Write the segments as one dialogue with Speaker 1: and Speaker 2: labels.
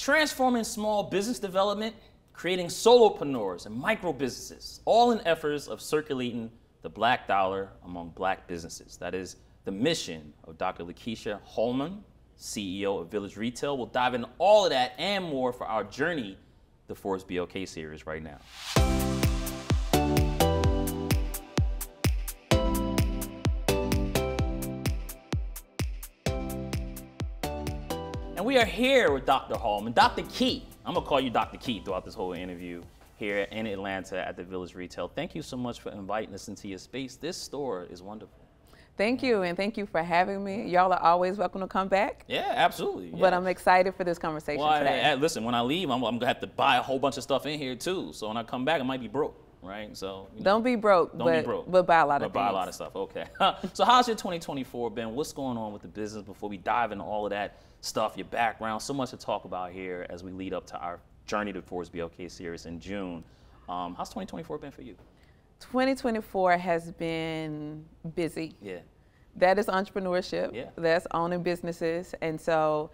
Speaker 1: transforming small business development, creating solopreneurs and micro businesses, all in efforts of circulating the black dollar among black businesses. That is the mission of Dr. Lakeysha Hallmon, CEO of Village Retail. We'll dive into all of that and more for our journey, the Forbes BLK series right now. And we are here with Dr. Hallmon, Dr. Key. I'm gonna call you Dr. Key throughout this whole interview here in Atlanta at the Village Retail. Thank you so much for inviting us into your space. This store is wonderful.
Speaker 2: Thank you, and thank you for having me. Y'all are always welcome to come back.
Speaker 1: Yeah, absolutely. Yeah.
Speaker 2: But I'm excited for this conversation today.
Speaker 1: Listen, when I leave, I'm gonna have to buy a whole bunch of stuff in here too. So when I come back, I might be broke, right? So
Speaker 2: don't be broke, but buy a lot of things.
Speaker 1: Buy a lot of stuff. Okay. So how's your 2024 been? What's going on with the business before we dive into all of that stuff? Your background, so much to talk about here as we lead up to our journey to Forbes BLK series in June. How's 2024 been for you?
Speaker 2: 2024 has been busy.
Speaker 1: Yeah.
Speaker 2: That is entrepreneurship.
Speaker 1: Yeah.
Speaker 2: That's owning businesses. And so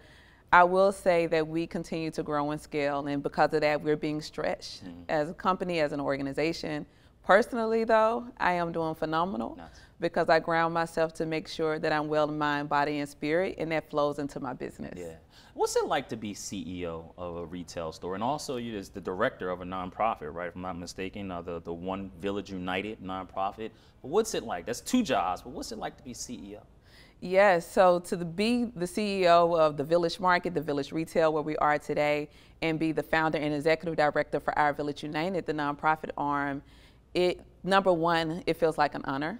Speaker 2: I will say that we continue to grow and scale. And because of that, we're being stretched as a company, as an organization. Personally, though, I am doing phenomenal because I ground myself to make sure that I'm well in mind, body, and spirit, and that flows into my business.
Speaker 1: Yeah. What's it like to be CEO of a retail store? And also you're the director of a nonprofit, right? If I'm not mistaken, the One Village United nonprofit. But what's it like? That's two jobs, but what's it like to be CEO?
Speaker 2: Yes, so to be the CEO of the Village Market, the Village Retail, where we are today, and be the founder and executive director for our Village United, the nonprofit arm, number one, it feels like an honor.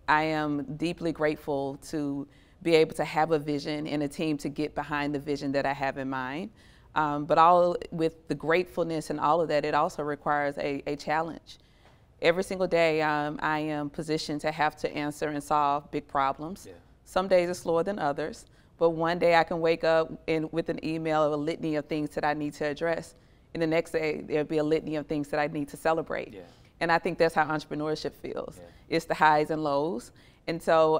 Speaker 2: I am deeply grateful to be able to have a vision and a team to get behind the vision that I have in mind. But all with the gratefulness and all of that, it also requires a challenge. Every single day, I am positioned to have to answer and solve big problems. Yeah. Some days are slower than others, but one day I can wake up with an email of a litany of things that I need to address. And the next day, there'll be a litany of things that I need to celebrate. Yeah. And I think that's how entrepreneurship feels. Yeah. It's the highs and lows. And so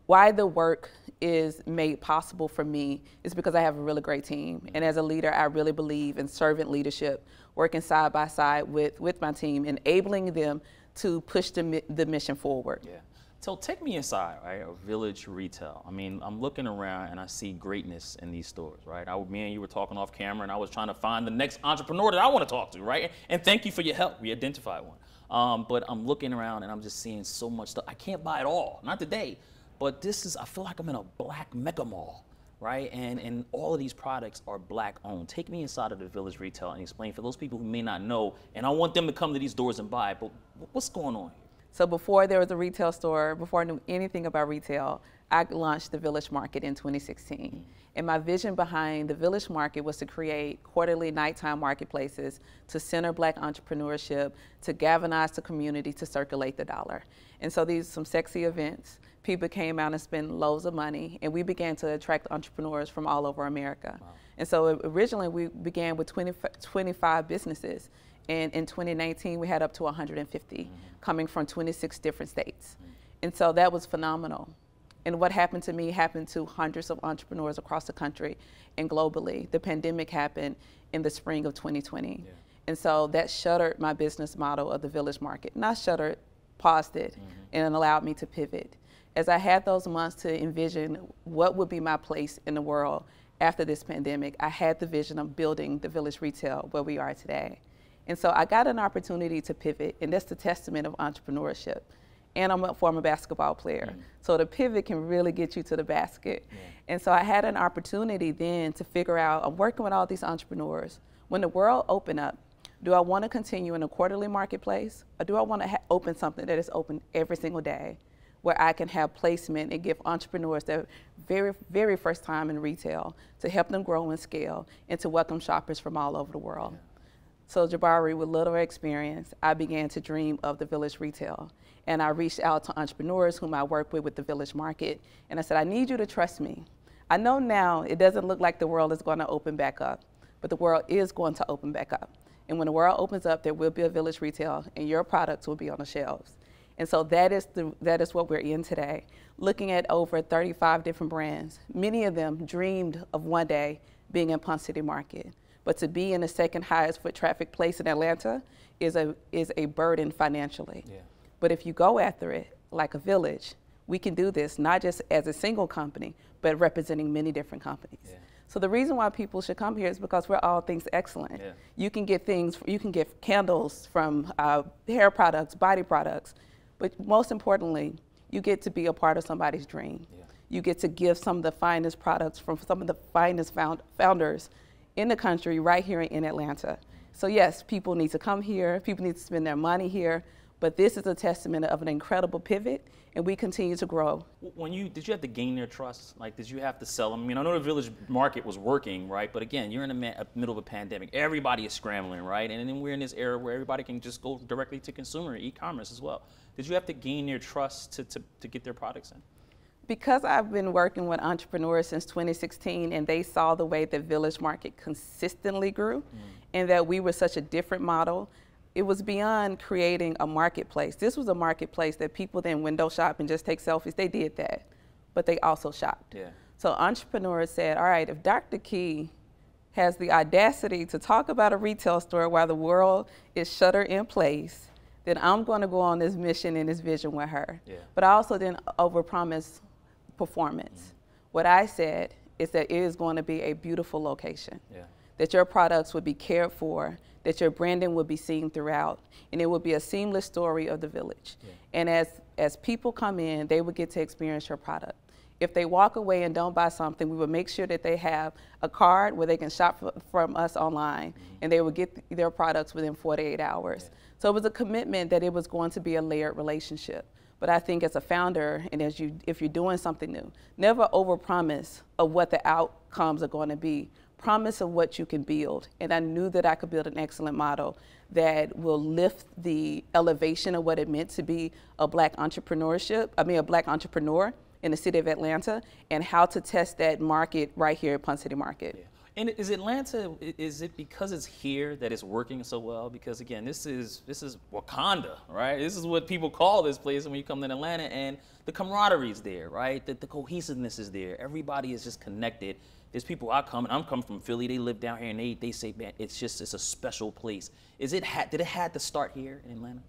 Speaker 2: why the work is made possible for me is because I have a really great team. And as a leader, I really believe in servant leadership, working side by side with my team, enabling them to push the mission forward. Yeah.
Speaker 1: So take me inside, right, of Village Retail. I mean, I'm looking around and I see greatness in these stores, right? Me and you were talking off camera and I was trying to find the next entrepreneur that I want to talk to, right? And thank you for your help. We identified one. But I'm looking around and I'm just seeing so much stuff. I can't buy it all, not today. But I feel like I'm in a black mega mall, right? And all of these products are black owned. Take me inside of the Village Retail and explain for those people who may not know, and I want them to come to these doors and buy it, but what's going on here?
Speaker 2: So before there was a retail store, before I knew anything about retail, I launched the Village Market in 2016. And my vision behind the Village Market was to create quarterly nighttime marketplaces to center black entrepreneurship, to galvanize the community, to circulate the dollar. And so these some sexy events. People came out and spent loads of money, and we began to attract entrepreneurs from all over America. Wow. And so originally we began with 25 businesses. And in 2019, we had up to 150 coming from 26 different states. And so that was phenomenal. And what happened to me happened to hundreds of entrepreneurs across the country and globally. The pandemic happened in the spring of 2020. Yeah. And so that shuttered my business model of the Village Market. Not shuttered, paused it, and it allowed me to pivot. As I had those months to envision what would be my place in the world after this pandemic, I had the vision of building the Village Retail where we are today. And so I got an opportunity to pivot, and that's the testament of entrepreneurship. And I'm a former basketball player. So the pivot can really get you to the basket. Yeah. And so I had an opportunity then to figure out, I'm working with all these entrepreneurs. When the world opened up, do I want to continue in a quarterly marketplace, or do I want to open something that is open every single day, where I can have placement and give entrepreneurs their very, very first time in retail to help them grow and scale and to welcome shoppers from all over the world. Yeah. So Jabari, with little experience, I began to dream of the Village Retail. And I reached out to entrepreneurs whom I work with the Village Market. And I said, I need you to trust me. I know now it doesn't look like the world is going to open back up, but the world is going to open back up. And when the world opens up, there will be a Village Retail and your products will be on the shelves. And so that is what we're in today, looking at over 35 different brands. Many of them dreamed of one day being in Ponce City Market. But to be in the second highest foot traffic place in Atlanta is a burden financially. Yeah. But if you go after it like a village, we can do this not just as a single company, but representing many different companies. Yeah. So the reason why people should come here is because we're all things excellent. Yeah. You can get things, you can get candles from hair products, body products, but most importantly, you get to be a part of somebody's dream. Yeah. You get to give some of the finest products from some of the finest founders in the country right here in Atlanta. So yes, people need to come here, people need to spend their money here, but this is a testament of an incredible pivot, and we continue to grow.
Speaker 1: Did you have to gain their trust? Like, did you have to sell them? I mean, I know the village market was working, right? But again, you're in the middle of a pandemic. Everybody is scrambling, right? And then we're in this era where everybody can just go directly to consumer, e-commerce as well. Did you have to gain their trust to get their products in?
Speaker 2: Because I've been working with entrepreneurs since 2016, and they saw the way the village market consistently grew, and that we were such a different model, it was beyond creating a marketplace. This was a marketplace that people then window shop and just take selfies. They did that, but they also shopped. Yeah. So entrepreneurs said, all right, if Dr. Key has the audacity to talk about a retail store while the world is shuttered in place, then I'm going to go on this mission and this vision with her. Yeah. But I also didn't overpromise performance. What I said is that it is going to be a beautiful location, that your products would be cared for, that your branding would be seen throughout, and it would be a seamless story of the village. And as people come in, they would get to experience your product. If they walk away and don't buy something, we would make sure that they have a card where they can shop from us online, and they would get their products within 48 hours. So it was a commitment that it was going to be a layered relationship. But I think as a founder, and if you're doing something new, never overpromise of what the outcomes are going to be. Promise of what you can build. And I knew that I could build an excellent model that will lift the elevation of what it meant to be a black a black entrepreneur in the city of Atlanta, and how to test that market right here at Ponce City Market. Yeah.
Speaker 1: And is Atlanta, is it because it's here that it's working so well? Because again, this is Wakanda, right? This is what people call this place when you come to Atlanta, and the camaraderie is there, right? The cohesiveness is there. Everybody is just connected. There's people I'm coming from Philly, they live down here, and they say, man, it's a special place. Did it have to start here in Atlanta?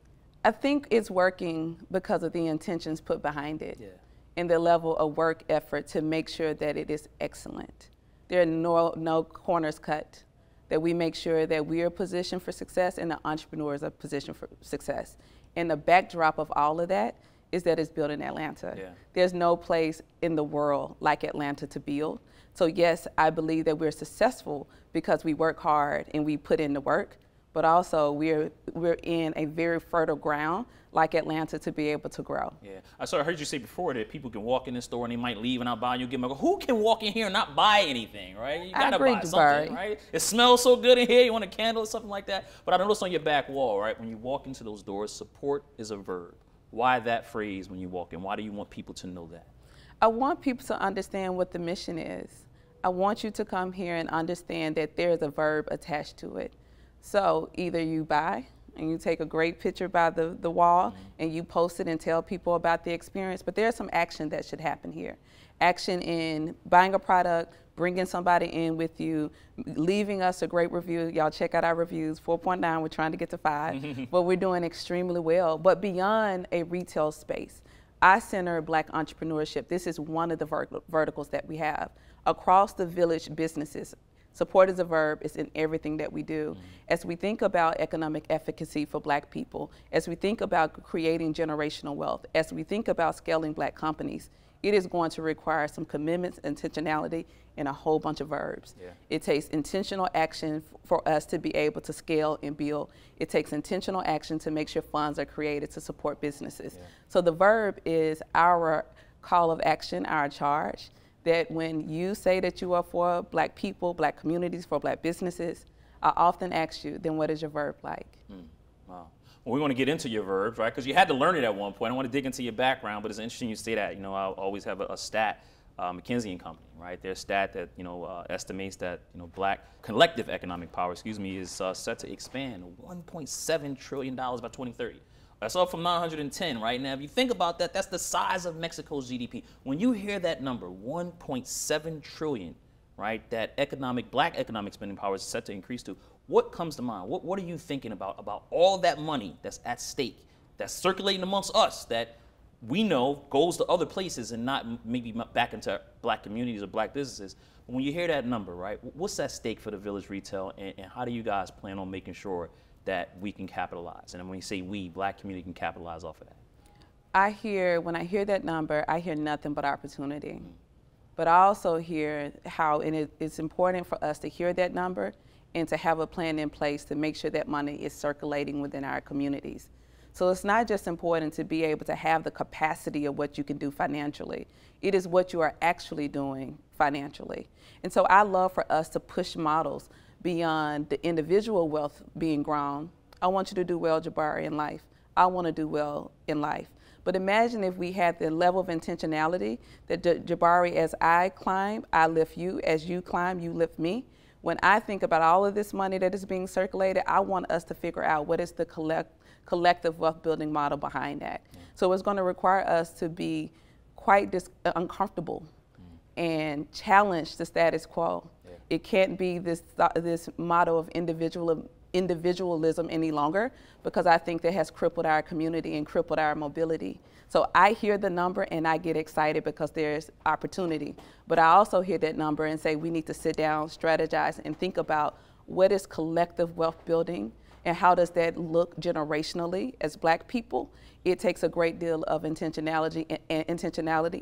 Speaker 2: I think it's working because of the intentions put behind it, and the level of work effort to make sure that it is excellent. There are no corners cut, that we make sure that we are positioned for success and the entrepreneurs are positioned for success. And the backdrop of all of that is that it's built in Atlanta. Yeah. There's no place in the world like Atlanta to build. So yes, I believe that we're successful because we work hard and we put in the work, but also we're in a very fertile ground like Atlanta to be able to grow.
Speaker 1: Yeah, I heard you say before that people can walk in the store and they might leave and not buy. You give them who can walk in here and not buy anything, right? You gotta buy something, right? It smells so good in here. You want a candle or something like that. But I noticed on your back wall, right? When you walk into those doors, support is a verb. Why that phrase when you walk in? Why do you want people to know that?
Speaker 2: I want people to understand what the mission is. I want you to come here and understand that there's a verb attached to it. So either you buy and you take a great picture by the wall and you post it and tell people about the experience, but there's some action that should happen here. Action in buying a product, bringing somebody in with you, leaving us a great review. Y'all check out our reviews, 4.9, we're trying to get to 5, but we're doing extremely well. But beyond a retail space, I center Black entrepreneurship. This is one of the verticals that we have. Across the village businesses, support is a verb, it's in everything that we do. As we think about economic efficacy for Black people, as we think about creating generational wealth, as we think about scaling Black companies, it is going to require some commitments, intentionality, and a whole bunch of verbs. Yeah. It takes intentional action for us to be able to scale and build. It takes intentional action to make sure funds are created to support businesses. Yeah. So the verb is our call of action, our charge, that when you say that you are for Black people, Black communities, for Black businesses, I often ask you, then what is your verb like?
Speaker 1: Wow. Well, we want to get into your verbs, right? Because you had to learn it at one point. I want to dig into your background, but it's interesting you say that. You know, I always have a stat, McKinsey & Company, right? Their stat that, estimates that, Black collective economic power, is set to expand $1.7 trillion by 2030. That's up from 910 right now. If you think about that, that's the size of Mexico's GDP. When you hear that number, 1.7 trillion, right, that black economic spending power is set to increase to, what comes to mind? What are you thinking about all that money that's at stake, that's circulating amongst us, that we know goes to other places and not maybe back into black communities or black businesses? When you hear that number, right, what's at stake for the Village Retail, and how do you guys plan on making sure that we can capitalize? And when you say we, black community can capitalize off of that?
Speaker 2: When I hear that number, I hear nothing but opportunity. But I also hear how it's important for us to hear that number and to have a plan in place to make sure that money is circulating within our communities. So it's not just important to be able to have the capacity of what you can do financially. It is what you are actually doing financially. And so I love for us to push models beyond the individual wealth being grown. I want you to do well, Jabari, in life. I want to do well in life. But imagine if we had the level of intentionality that Jabari, as I climb, I lift you. As you climb, you lift me. When I think about all of this money that is being circulated, I want us to figure out what is the collective wealth building model behind that. So it's going to require us to be quite uncomfortable and challenge the status quo. It can't be this model of individualism any longer, because I think that has crippled our community and crippled our mobility. So I hear the number and I get excited because there's opportunity. But I also hear that number and say we need to sit down, strategize, and think about what is collective wealth building and how does that look generationally as black people. It takes a great deal of intentionality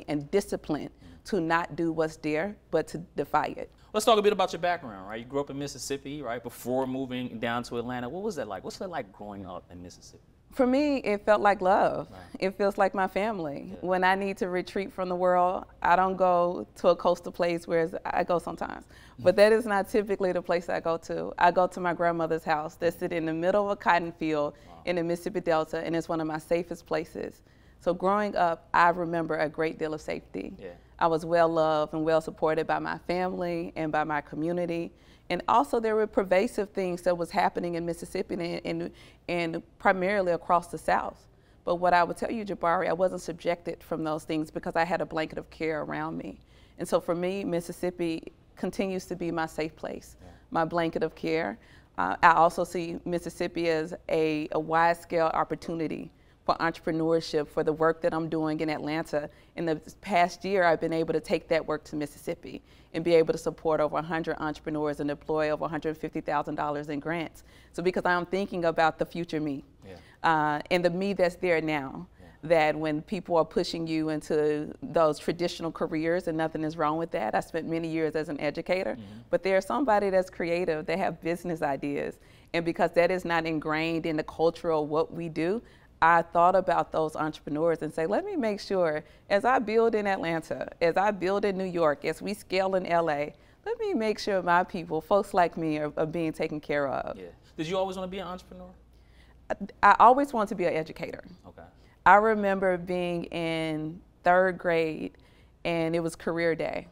Speaker 2: and discipline to not do what's there, but to defy it.
Speaker 1: Let's talk a bit about your background, right? You grew up in Mississippi, right, before moving down to Atlanta. What was that like? What's that like growing up in Mississippi?
Speaker 2: For me, it felt like love.
Speaker 1: Right.
Speaker 2: It feels like my family.
Speaker 1: Yeah.
Speaker 2: When I need to retreat from the world, I don't go to a coastal place, whereas I go sometimes. But that is not typically the place I go to. I go to my grandmother's house that's sit in the middle of a cotton field in the Mississippi Delta, and it's one of my safest places. So growing up, I remember a great deal of safety. Yeah. I was well loved and well supported by my family and by my community. And also there were pervasive things that was happening in Mississippi and primarily across the South. But what I would tell you, Jabari, I wasn't subjected from those things because I had a blanket of care around me. And so for me, Mississippi continues to be my safe place, my blanket of care. I also see Mississippi as a wide-scale opportunity for entrepreneurship, for the work that I'm doing in Atlanta. In the past year, I've been able to take that work to Mississippi and be able to support over 100 entrepreneurs and deploy over $150,000 in grants. So because I'm thinking about the future me, and the me that's there now, that when people are pushing you into those traditional careers, and nothing is wrong with that. I spent many years as an educator, but there's somebody that's creative, they have business ideas. And because that is not ingrained in the culture of what we do, I thought about those entrepreneurs and say, let me make sure, as I build in Atlanta, as I build in New York, as we scale in LA, let me make sure my people, folks like me, are being taken care of.
Speaker 1: Yeah. Did you always want to be an entrepreneur?
Speaker 2: I always wanted to be an educator.
Speaker 1: Okay.
Speaker 2: I remember being in 3rd grade and it was career day.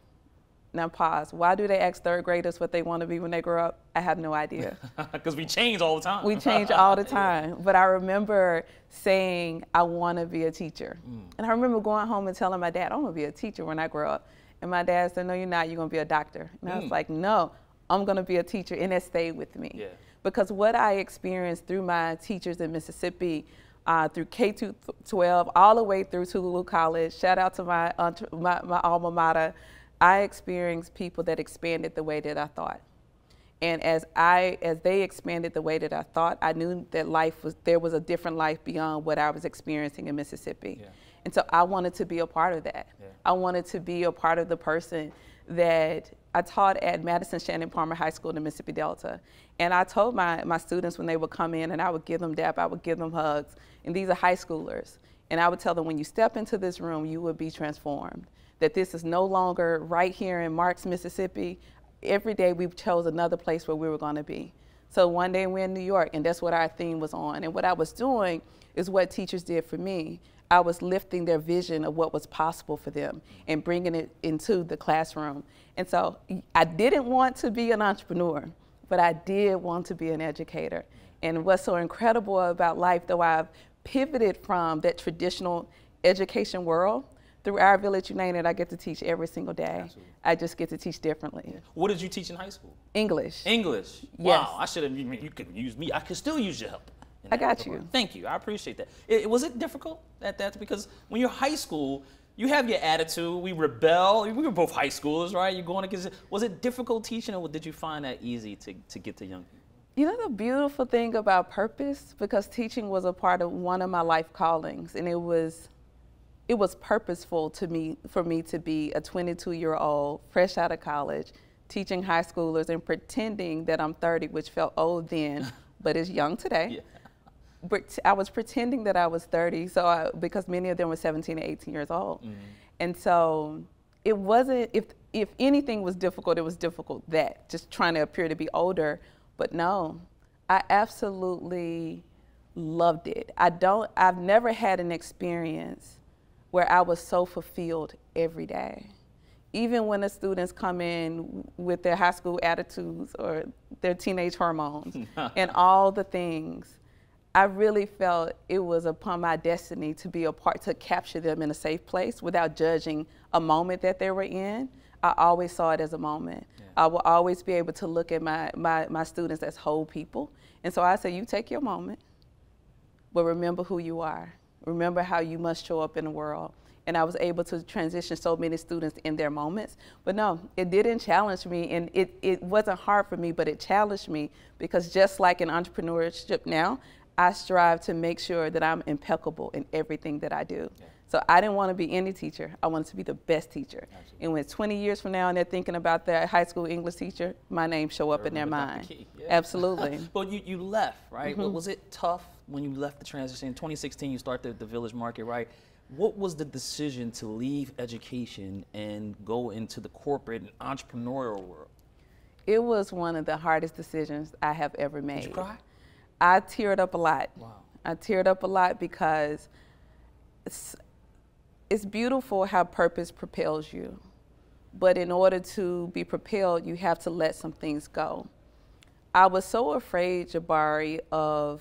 Speaker 2: Now pause. Why do they ask 3rd graders what they want to be when they grow up? I have no idea.
Speaker 1: Because we change all the time.
Speaker 2: We change all the time. But I remember saying, I want to be a teacher. And I remember going home and telling my dad, I want to be a teacher when I grow up. And my dad said, no, you're not. You're going to be a doctor. And I was like, no, I'm going to be a teacher. And it stayed with me. Yeah. Because what I experienced through my teachers in Mississippi, through K-12, all the way through Tougaloo College, shout out to my alma mater, I experienced people that expanded the way that I thought. And as they expanded the way that I thought, I knew that there was a different life beyond what I was experiencing in Mississippi. Yeah. And so I wanted to be a part of that. Yeah. I wanted to be a part of the person that I taught at Madison Shannon Palmer High School in the Mississippi Delta. And I told my students when they would come in, and I would give them dap, I would give them hugs. And these are high schoolers. And I would tell them, when you step into this room, you will be transformed. That this is no longer right here in Marks, Mississippi. Every day we chose another place where we were going to be. So one day we're in New York, and that's what our theme was on. And what I was doing is what teachers did for me. I was lifting their vision of what was possible for them and bringing it into the classroom. And so I didn't want to be an entrepreneur, but I did want to be an educator. And what's so incredible about life, though I've pivoted from that traditional education world through our Village United, I get to teach every single day.
Speaker 1: Absolutely.
Speaker 2: I just get to teach differently.
Speaker 1: Yeah. What did you teach in high school?
Speaker 2: English.
Speaker 1: English.
Speaker 2: Yes.
Speaker 1: Wow, I should have, you could use me. I could still use your help.
Speaker 2: I got you.
Speaker 1: Thank you, I appreciate that. Was it difficult at that? Because when you're high school, you have your attitude, we rebel. We were both high schoolers, right? You're going against it. Was it difficult teaching, or did you find that easy to get to young people?
Speaker 2: You know the beautiful thing about purpose, because teaching was a part of one of my life callings, and it was purposeful for me to be a 22-year-old, fresh out of college, teaching high schoolers and pretending that I'm 30, which felt old then, but is young today.
Speaker 1: Yeah.
Speaker 2: But I was pretending that I was 30, because many of them were 17 and 18 years old. Mm-hmm. And so it wasn't, if anything was difficult, it was difficult that, just trying to appear to be older. But no, I absolutely loved it. I've never had an experience where I was so fulfilled every day. Even when the students come in with their high school attitudes or their teenage hormones and all the things, I really felt it was upon my destiny to be a part, to capture them in a safe place without judging a moment that they were in. I always saw it as a moment. Yeah. I will always be able to look at my students as whole people. And so I say, you take your moment, but remember who you are. Remember how you must show up in the world. And I was able to transition so many students in their moments. But no, it didn't challenge me, and it wasn't hard for me, but it challenged me, because just like in entrepreneurship now, I strive to make sure that I'm impeccable in everything that I do. Yeah. So I didn't want to be any teacher. I wanted to be the best teacher. Absolutely. And when 20 years from now and they're thinking about their high school English teacher, my name show up in their mind. Yeah. Absolutely.
Speaker 1: Well, you left, right? Mm-hmm. Was it tough when you left the transition? In 2016, you started the Village Market, right? What was the decision to leave education and go into the corporate and entrepreneurial world?
Speaker 2: It was one of the hardest decisions I have ever made.
Speaker 1: Did you cry?
Speaker 2: I teared up a lot.
Speaker 1: Wow.
Speaker 2: I teared up a lot because it's beautiful how purpose propels you. But in order to be propelled, you have to let some things go. I was so afraid, Jabari, of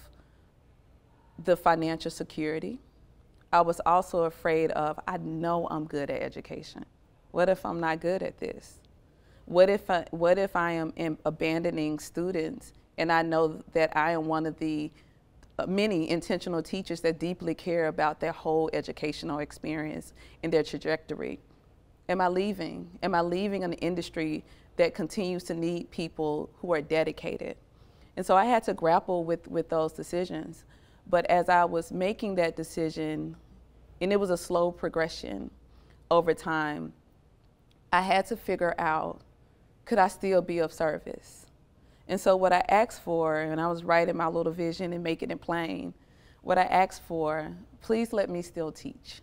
Speaker 2: the financial security. I was also afraid of, I know I'm good at education. What if I'm not good at this? What if I am abandoning students, and I know that I am one of the many intentional teachers that deeply care about their whole educational experience and their trajectory? Am I leaving? Am I leaving an industry that continues to need people who are dedicated? And so I had to grapple with those decisions. But as I was making that decision, and it was a slow progression over time, I had to figure out, could I still be of service? And so what I asked for, and I was writing my little vision and making it plain, what I asked for, please let me still teach.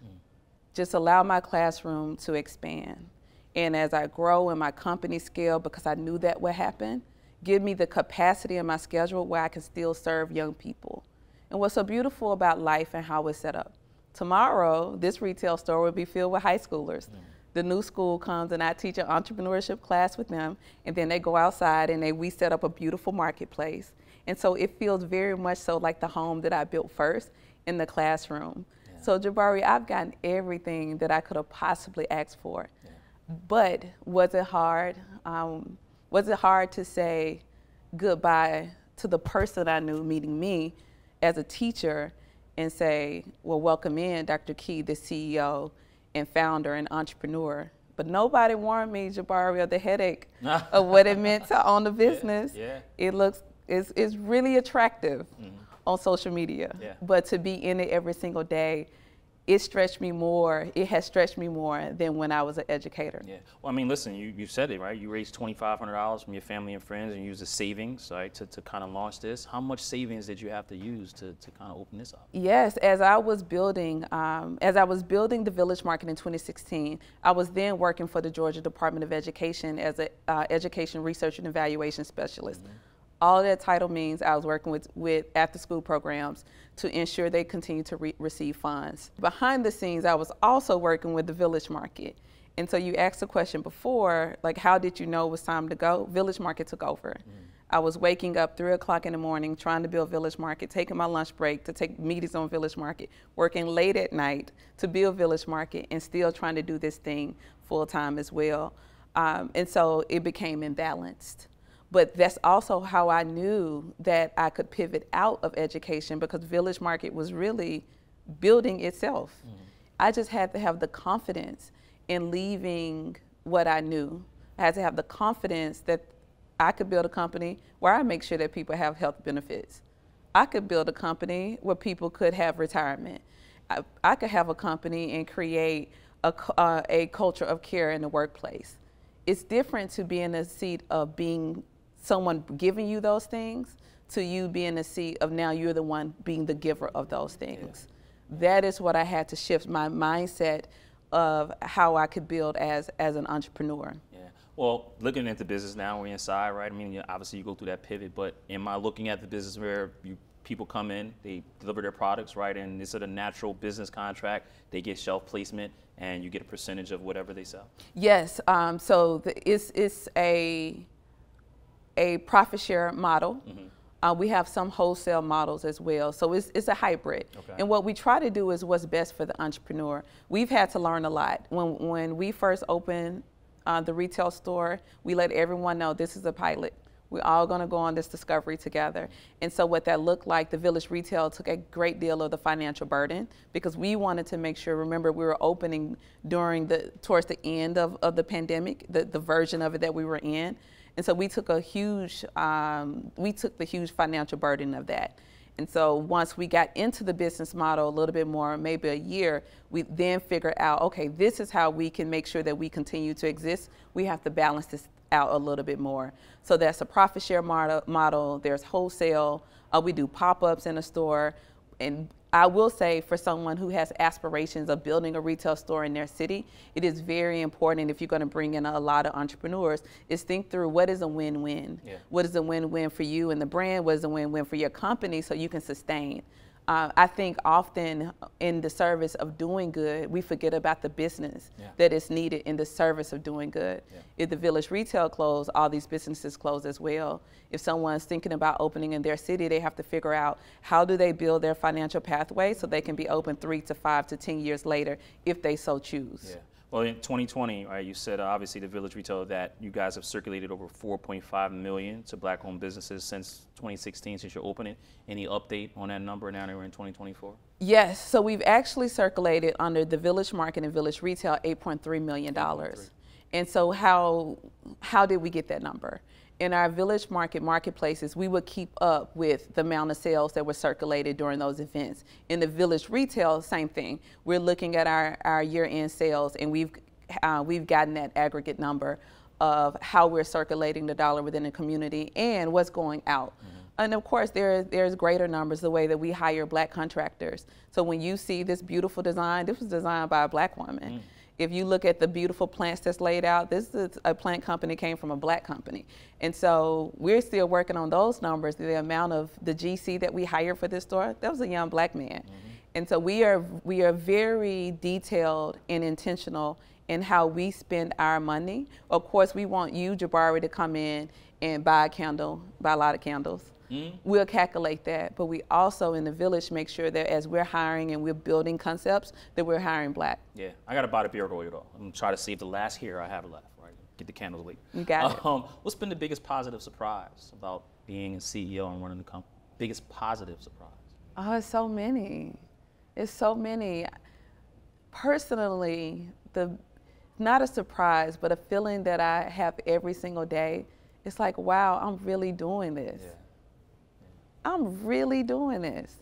Speaker 2: Just allow my classroom to expand. And as I grow in my company scale, because I knew that would happen, give me the capacity in my schedule where I can still serve young people. And what's so beautiful about life and how it's set up, tomorrow, this retail store will be filled with high schoolers. The new school comes and I teach an entrepreneurship class with them, and then they go outside and we set up a beautiful marketplace. And so it feels very much so like the home that I built first in the classroom. Yeah. So Jabari, I've gotten everything that I could have possibly asked for. Yeah. But was it hard? Was it hard to say goodbye to the person I knew, meeting me as a teacher, and say, well, welcome in Dr. Key, the CEO and founder and entrepreneur? But nobody warned me, Jabari, of the headache of what it meant to own a business. Yeah. It's really attractive on social media. Yeah. But to be in it every single day, it stretched me more. It has stretched me more than when I was an educator.
Speaker 1: Yeah. Well, I mean, listen, you said it, right? You raised $2,500 from your family and friends and used the savings, right, to kind of launch this. How much savings did you have to use to kind of open this up?
Speaker 2: Yes, as I was building the Village Market in 2016, I was then working for the Georgia Department of Education as an education research and evaluation specialist. All that title means I was working with after-school programs to ensure they continue to receive funds. Behind the scenes, I was also working with the Village Market. And so you asked the question before, like, how did you know it was time to go? Village Market took over. I was waking up 3 o'clock in the morning trying to build Village Market, taking my lunch break to take meetings on Village Market, working late at night to build Village Market, and still trying to do this thing full time as well. And so it became imbalanced. But that's also how I knew that I could pivot out of education, because Village Market was really building itself. I just had to have the confidence in leaving what I knew. I had to have the confidence that I could build a company where I make sure that people have health benefits. I could build a company where people could have retirement. I could have a company and create a culture of care in the workplace. It's different to be in the seat of being someone giving you those things to you being in the seat of now you're the one being the giver of those things. That is what I had to shift my mindset of how I could build as an entrepreneur.
Speaker 1: Yeah. Well, looking at the business now, we're inside, right? I mean, obviously you go through that pivot, but am I looking at the business where people come in, they deliver their products, right? And it's a natural business contract. They get shelf placement, and you get a percentage of whatever they sell?
Speaker 2: Yes. So it's a profit share model. We have some wholesale models as well. So it's a hybrid. Okay. And what we try to do is what's best for the entrepreneur. We've had to learn a lot. When we first opened the retail store, we let everyone know this is a pilot. We're all going to go on this discovery together. And so what that looked like, the Village Retail took a great deal of the financial burden, because we wanted to make sure, remember, we were opening towards the end of the pandemic, the version of it that we were in. And so we took the huge financial burden of that. And so once we got into the business model a little bit more, maybe a year, we then figured out, okay, this is how we can make sure that we continue to exist. We have to balance this out a little bit more. So that's a profit share model. There's wholesale. We do pop-ups in a store. And I will say, for someone who has aspirations of building a retail store in their city, it is very important, if you're going to bring in a lot of entrepreneurs, is think through what is a win-win. Yeah. What is a win-win for you and the brand? What is a win-win for your company so you can sustain? I think often in the service of doing good, we forget about the business that is needed in the service of doing good. Yeah. If the Village Retail closed, all these businesses close as well. If someone's thinking about opening in their city, they have to figure out how do they build their financial pathway so they can be open 3 to 5 to 10 years later if they so choose. Yeah.
Speaker 1: Well, in 2020, right, you said obviously the Village Retail that you guys have circulated over $4.5 million to Black-owned businesses since 2016, since your opening. Any update on that number now that we're in 2024? Yes.
Speaker 2: So we've actually circulated under the Village Market and Village Retail $8.3 million. And so how did we get that number? In our Village Market marketplaces, we would keep up with the amount of sales that were circulated during those events. In the Village Retail, same thing. We're looking at our year-end sales, and we've gotten that aggregate number of how we're circulating the dollar within the community and what's going out. And of course, there's greater numbers the way that we hire Black contractors. So when you see this beautiful design, this was designed by a Black woman. If you look at the beautiful plants that's laid out, this is a plant company came from a Black company. And so we're still working on those numbers. The amount of the GC that we hired for this store, that was a young Black man. And so we are very detailed and intentional in how we spend our money. Of course, we want you, Jabari, to come in and buy a lot of candles. We'll calculate that, but we also in the Village make sure that as we're hiring and we're building concepts, that we're hiring Black.
Speaker 1: Yeah, I got to buy the beard oil though. I'm going to try to save the last hair I have left, right? Get the candles lit.
Speaker 2: You got it.
Speaker 1: What's been the biggest positive surprise about being a CEO and running the company? Biggest positive surprise?
Speaker 2: Oh, it's so many. It's so many. Personally, not a surprise, but a feeling that I have every single day. It's like, wow, I'm really doing this. Yeah. I'm really doing this.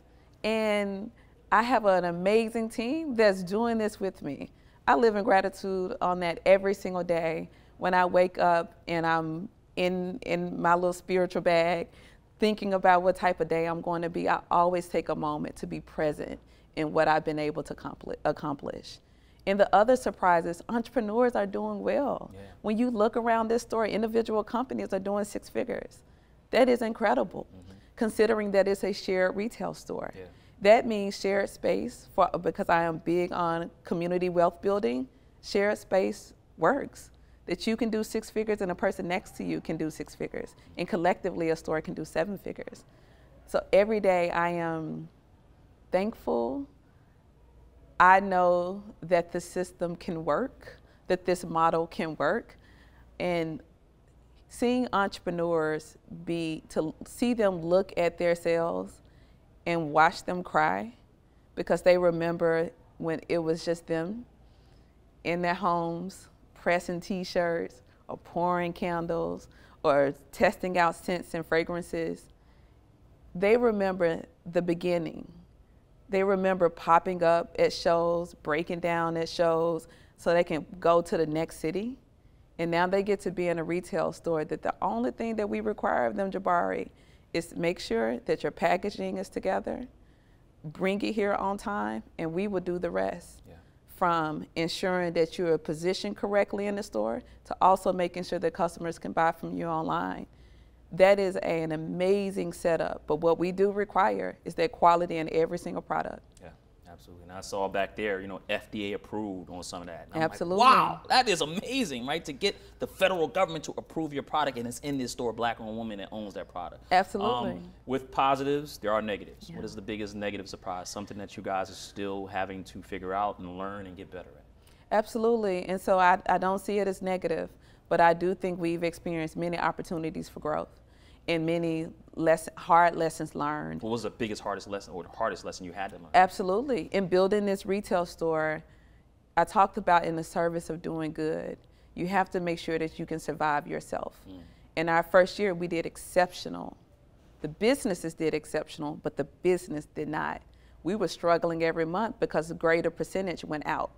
Speaker 2: And I have an amazing team that's doing this with me. I live in gratitude on that every single day. When I wake up and I'm in my little spiritual bag, thinking about what type of day I'm going to be, I always take a moment to be present in what I've been able to accomplish. And the other surprise is entrepreneurs are doing well. Yeah. When you look around this store, individual companies are doing 6 figures. That is incredible. Considering that it's a shared retail store. Yeah. That means shared space, because I am big on community wealth building, shared space works. that you can do 6 figures and a person next to you can do 6 figures. And collectively, a store can do 7 figures. So every day I am thankful. I know that the system can work, that this model can work. And seeing entrepreneurs to see them look at their sales and watch them cry because they remember when it was just them in their homes, pressing t-shirts or pouring candles or testing out scents and fragrances. They remember the beginning. They remember popping up at shows, breaking down at shows so they can go to the next city. And now they get to be in a retail store that the only thing that we require of them, Jabari, is make sure that your packaging is together, bring it here on time, and we will do the rest. Yeah. From ensuring that you are positioned correctly in the store to also making sure that customers can buy from you online. That is an amazing setup, but what we do require is that quality in every single product. Yeah,
Speaker 1: absolutely. And I saw back there, you know, FDA approved on some of that. And
Speaker 2: absolutely.
Speaker 1: I'm like, wow, that is amazing, right? To get the federal government to approve your product and it's in this store, black-owned woman that owns that product.
Speaker 2: Absolutely.
Speaker 1: With positives, there are negatives. Yeah. What is the biggest negative surprise? Something that you guys are still having to figure out and learn and get better at?
Speaker 2: Absolutely. And so I don't see it as negative. But I do think we've experienced many opportunities for growth and many hard lessons learned.
Speaker 1: What was the biggest, hardest lesson or the hardest lesson you had to learn?
Speaker 2: Absolutely. In building this retail store, I talked about in the service of doing good, you have to make sure that you can survive yourself. In our first year, we did exceptional. The businesses did exceptional, but the business did not. We were struggling every month because a greater percentage went out.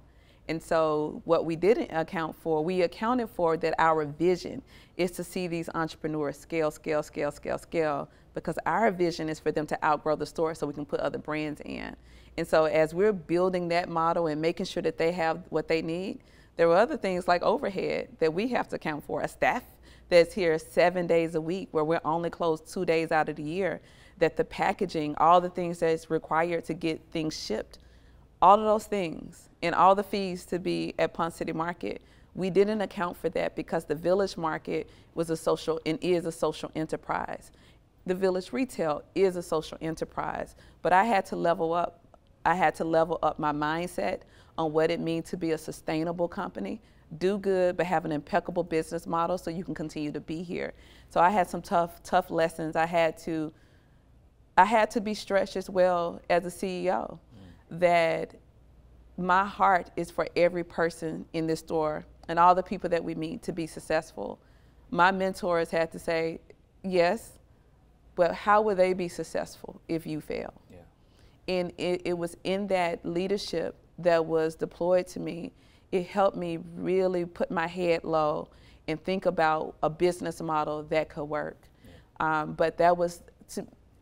Speaker 2: And so what we didn't account for, we accounted for that our vision is to see these entrepreneurs scale, scale, scale, scale, scale, because our vision is for them to outgrow the store so we can put other brands in. And so as we're building that model and making sure that they have what they need, there were other things like overhead that we have to account for. A staff that's here 7 days a week where we're only closed 2 days out of the year, that the packaging, all the things that's required to get things shipped, all of those things and all the fees to be at Ponce City Market, we didn't account for that because the Village Market was a social and is a social enterprise. The Village Retail is a social enterprise, but I had to level up. I had to level up my mindset on what it means to be a sustainable company, do good, but have an impeccable business model so you can continue to be here. So I had some tough lessons. I had to be stretched as well as a CEO. That my heart is for every person in this store and all the people that we meet to be successful. My mentors had to say, yes, but how will they be successful if you fail? Yeah. And it was in that leadership that was deployed to me, it helped me really put my head low and think about a business model that could work. Yeah. But that was,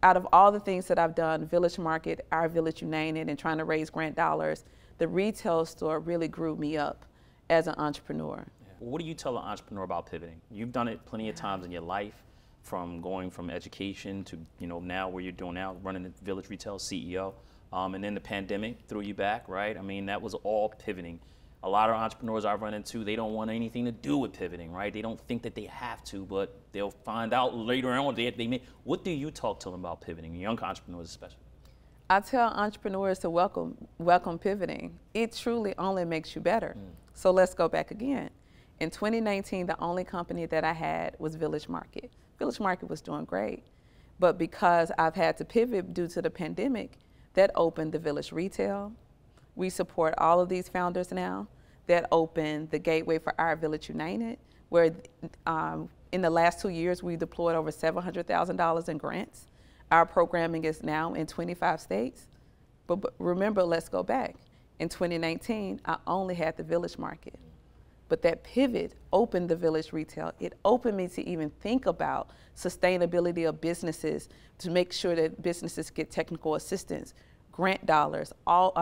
Speaker 2: out of all the things that I've done, Village Market, Our Village United, and trying to raise grant dollars, the retail store really grew me up as an entrepreneur.
Speaker 1: Yeah. Well, what do you tell an entrepreneur about pivoting? You've done it plenty of times in your life, from going from education to now where you're doing now, running the Village Retail CEO, and then the pandemic threw you back, right? I mean, that was all pivoting. A lot of entrepreneurs I've run into, they don't want anything to do with pivoting, right? They don't think that they have to, but they'll find out later on they may. What do you talk to them about pivoting, young entrepreneurs especially?
Speaker 2: I tell entrepreneurs to welcome pivoting. It truly only makes you better. So let's go back again. In 2019, the only company that I had was Village Market. Village Market was doing great, but because I've had to pivot due to the pandemic, that opened the Village Retail. We support all of these founders now. That opened the gateway for Our Village United, where in the last 2 years, we deployed over $700,000 in grants. Our programming is now in 25 states. But remember, let's go back. In 2019, I only had the Village Market. But that pivot opened the Village Retail. It opened me to even think about sustainability of businesses, to make sure that businesses get technical assistance, grant dollars, all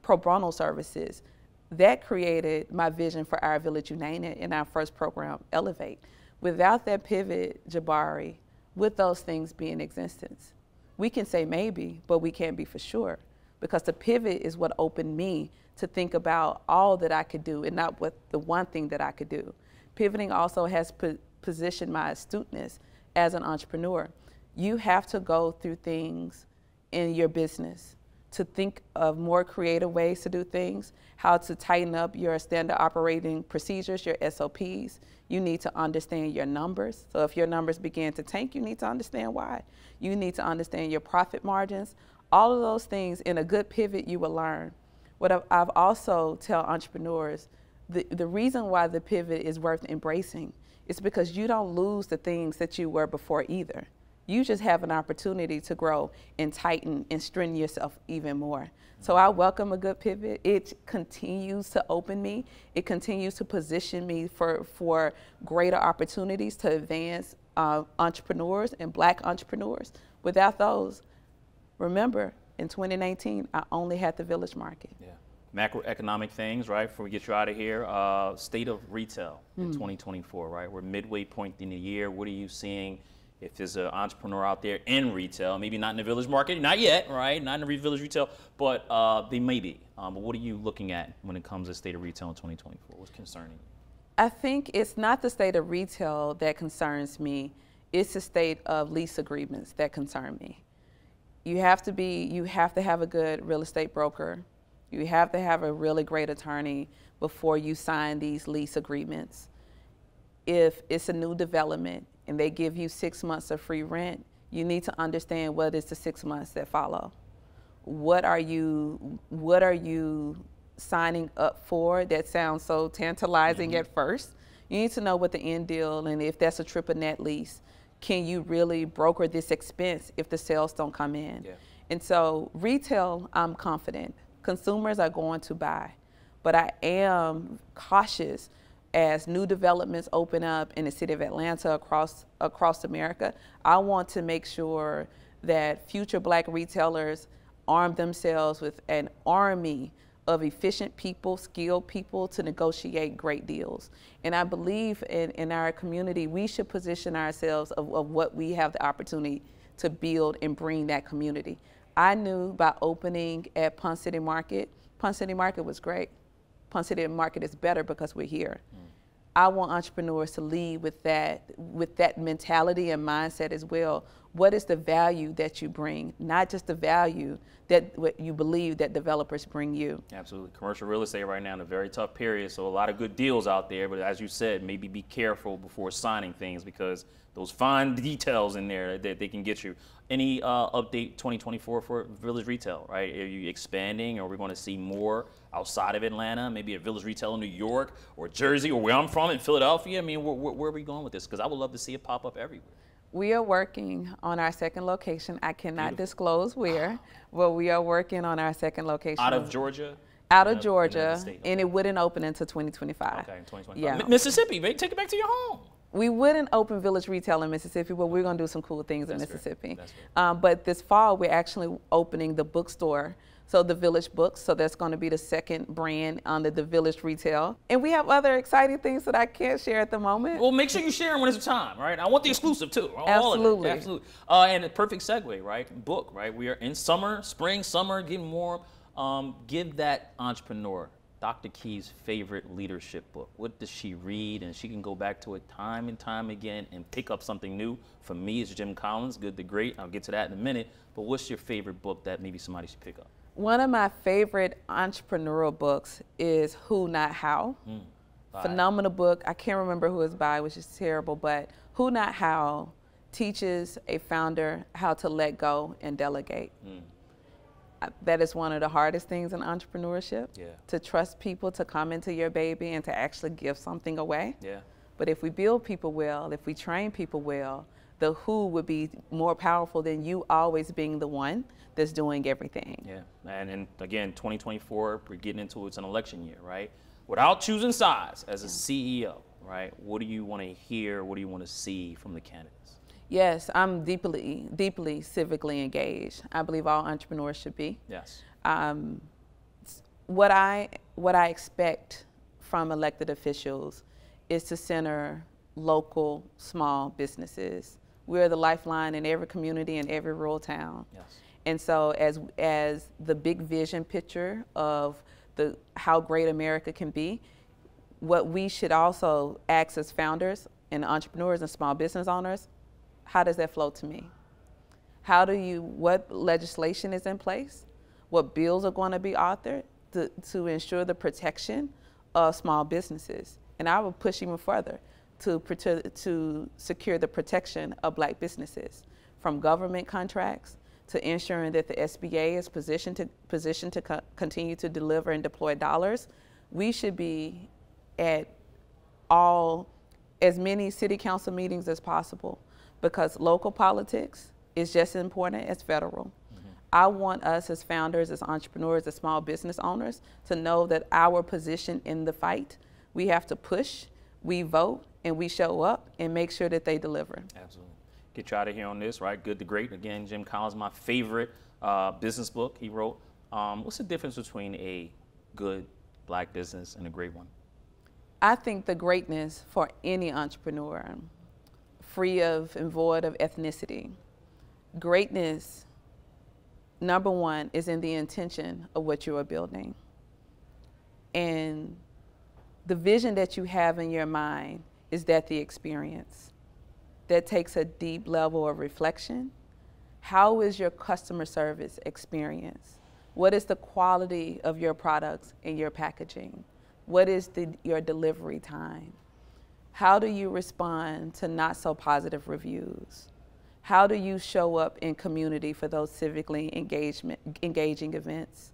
Speaker 2: pro bono services. That created my vision for Our Village United in our first program, Elevate. Without that pivot, Jabari, would those things be in existence? We can say maybe, but we can't be for sure, because the pivot is what opened me to think about all that I could do and not what the one thing that I could do. Pivoting also has positioned my astuteness as an entrepreneur. You have to go through things in your business to think of more creative ways to do things, how to tighten up your standard operating procedures, your SOPs. You need to understand your numbers. So if your numbers begin to tank, you need to understand why. You need to understand your profit margins. All of those things in a good pivot you will learn. What I've also tell entrepreneurs, the reason why the pivot is worth embracing is because you don't lose the things that you were before either. You just have an opportunity to grow and tighten and strengthen yourself even more. So I welcome a good pivot. It continues to open me. It continues to position me for greater opportunities to advance entrepreneurs and Black entrepreneurs. Without those, remember, in 2019, I only had the village market.
Speaker 1: Yeah. Macroeconomic things, right? Before we get you out of here, state of retail in 2024, right? We're midway point in the year. What are you seeing? If there's an entrepreneur out there in retail, maybe not in the village market, not yet, right? Not in the village retail, but they may be. But what are you looking at when it comes to state of retail in 2024? What's concerning you?
Speaker 2: I think it's not the state of retail that concerns me. It's the state of lease agreements that concern me. You have to have a good real estate broker. You have to have a really great attorney before you sign these lease agreements. If it's a new development and they give you 6 months of free rent, you need to understand what is the 6 months that follow. What are you signing up for that sounds so tantalizing at first? You need to know what the end deal, and if that's a triple net lease, can you really broker this expense if the sales don't come in? Yeah. And so retail, I'm confident. Consumers are going to buy, but I am cautious as new developments open up in the city of Atlanta, across America. I want to make sure that future Black retailers arm themselves with an army of efficient people, skilled people to negotiate great deals. And I believe in our community, we should position ourselves of what we have the opportunity to build and bring that community. I knew by opening at Ponce City Market was great. Ponce City Market is better because we're here. I want entrepreneurs to lead with that mentality and mindset as well. What is the value that you bring? Not just the value that what you believe that developers bring you. Absolutely.
Speaker 1: Commercial real estate right now in a very tough period, so a lot of good deals out there, but as you said, maybe be careful before signing things because those fine details in there that they can get you. Any update 2024 for village retail, right? Are you expanding? Or are we going to see more outside of Atlanta, maybe a village retail in New York or Jersey or where I'm from in Philadelphia? I mean, where are we going with this? Because I would love to see it pop up everywhere.
Speaker 2: We are working on our second location. I cannot disclose where, but we are working on our second location.
Speaker 1: Out of Georgia?
Speaker 2: Out of Georgia, and it wouldn't open until 2025.
Speaker 1: Okay, in 2025. Yeah. Mississippi, baby, take it back to your home.
Speaker 2: We wouldn't open village retail in Mississippi, but we're going to do some cool things in Mississippi.
Speaker 1: That's great.
Speaker 2: But this fall, we're actually opening the bookstore, so the Village Books. So that's going to be the second brand under the Village Retail. And we have other exciting things that I can't share at the moment.
Speaker 1: Well, make sure you share them when it's time, right? I want the exclusive too.
Speaker 2: Absolutely.
Speaker 1: All of it. Absolutely. And a perfect segue, right? Book, right? We are in summer, spring, summer, getting warm. Give that entrepreneur Dr. Key's favorite leadership book. What does she read? And she can go back to it time and time again and pick up something new. For me, it's Jim Collins, Good to Great. I'll get to that in a minute. But what's your favorite book that maybe somebody should pick up?
Speaker 2: One of my favorite entrepreneurial books is Who Not How. Phenomenal book. I can't remember who it's by, which is terrible, but Who Not How teaches a founder how to let go and delegate. That is one of the hardest things in entrepreneurship, to trust people to come into your baby and to actually give something away. But if we build people well, if we train people well, the who would be more powerful than you always being the one that's doing everything.
Speaker 1: And again, 2024, we're getting into it's an election year, right? Without choosing sides as a CEO, right? What do you want to hear? What do you want to see from the candidates?
Speaker 2: Yes, I'm deeply civically engaged. I believe all entrepreneurs should be.
Speaker 1: Yes.
Speaker 2: What I expect from elected officials is to center local small businesses. We're the lifeline in every community and every rural town.
Speaker 1: Yes.
Speaker 2: And so as the big vision picture of how great America can be, what we should also ask as founders and entrepreneurs and small business owners, how does that flow to me? What legislation is in place? What bills are going to be authored to ensure the protection of small businesses? And I would push even further to secure the protection of Black businesses, from government contracts to ensuring that the SBA is positioned to continue to deliver and deploy dollars. We should be at as many city council meetings as possible, because local politics is just as important as federal. Mm-hmm. I want us as founders, as entrepreneurs, as small business owners to know that our position in the fight, we have to push, we vote, and we show up and make sure that they deliver.
Speaker 1: Absolutely. Get you out of here on this, right? Good to Great. Again, Jim Collins, my favorite business book he wrote. What's the difference between a good Black business and a great one?
Speaker 2: I think the greatness for any entrepreneur, free of and void of ethnicity, greatness, number one, is in the intention of what you are building. And the vision that you have in your mind, is that the experience? That takes a deep level of reflection. How is your customer service experience? What is the quality of your products and your packaging? What is your delivery time? How do you respond to not so positive reviews? How do you show up in community for those civically engaging events?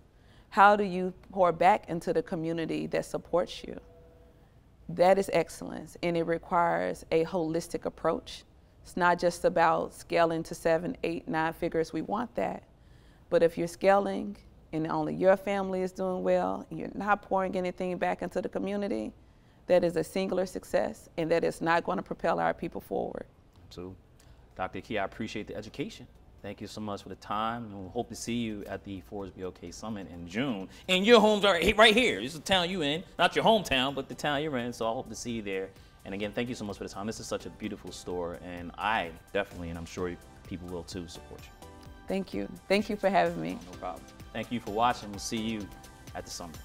Speaker 2: How do you pour back into the community that supports you? That is excellence, and it requires a holistic approach. It's not just about scaling to 7, 8, 9 figures. We want that. But if you're scaling and only your family is doing well, and you're not pouring anything back into the community, that is a singular success, and that is not going to propel our people forward.
Speaker 1: Absolutely. Dr. Key, I appreciate the education. Thank you so much for the time, and we'll hope to see you at the Forbes BOK Summit in June. And your home's right here. This is the town you in, not your hometown, but the town you're in, so I hope to see you there. And again, thank you so much for the time. This is such a beautiful store, and I definitely, and I'm sure people will too, support you.
Speaker 2: Thank you. Thank you for having me.
Speaker 1: No problem. Thank you for watching. We'll see you at the summit.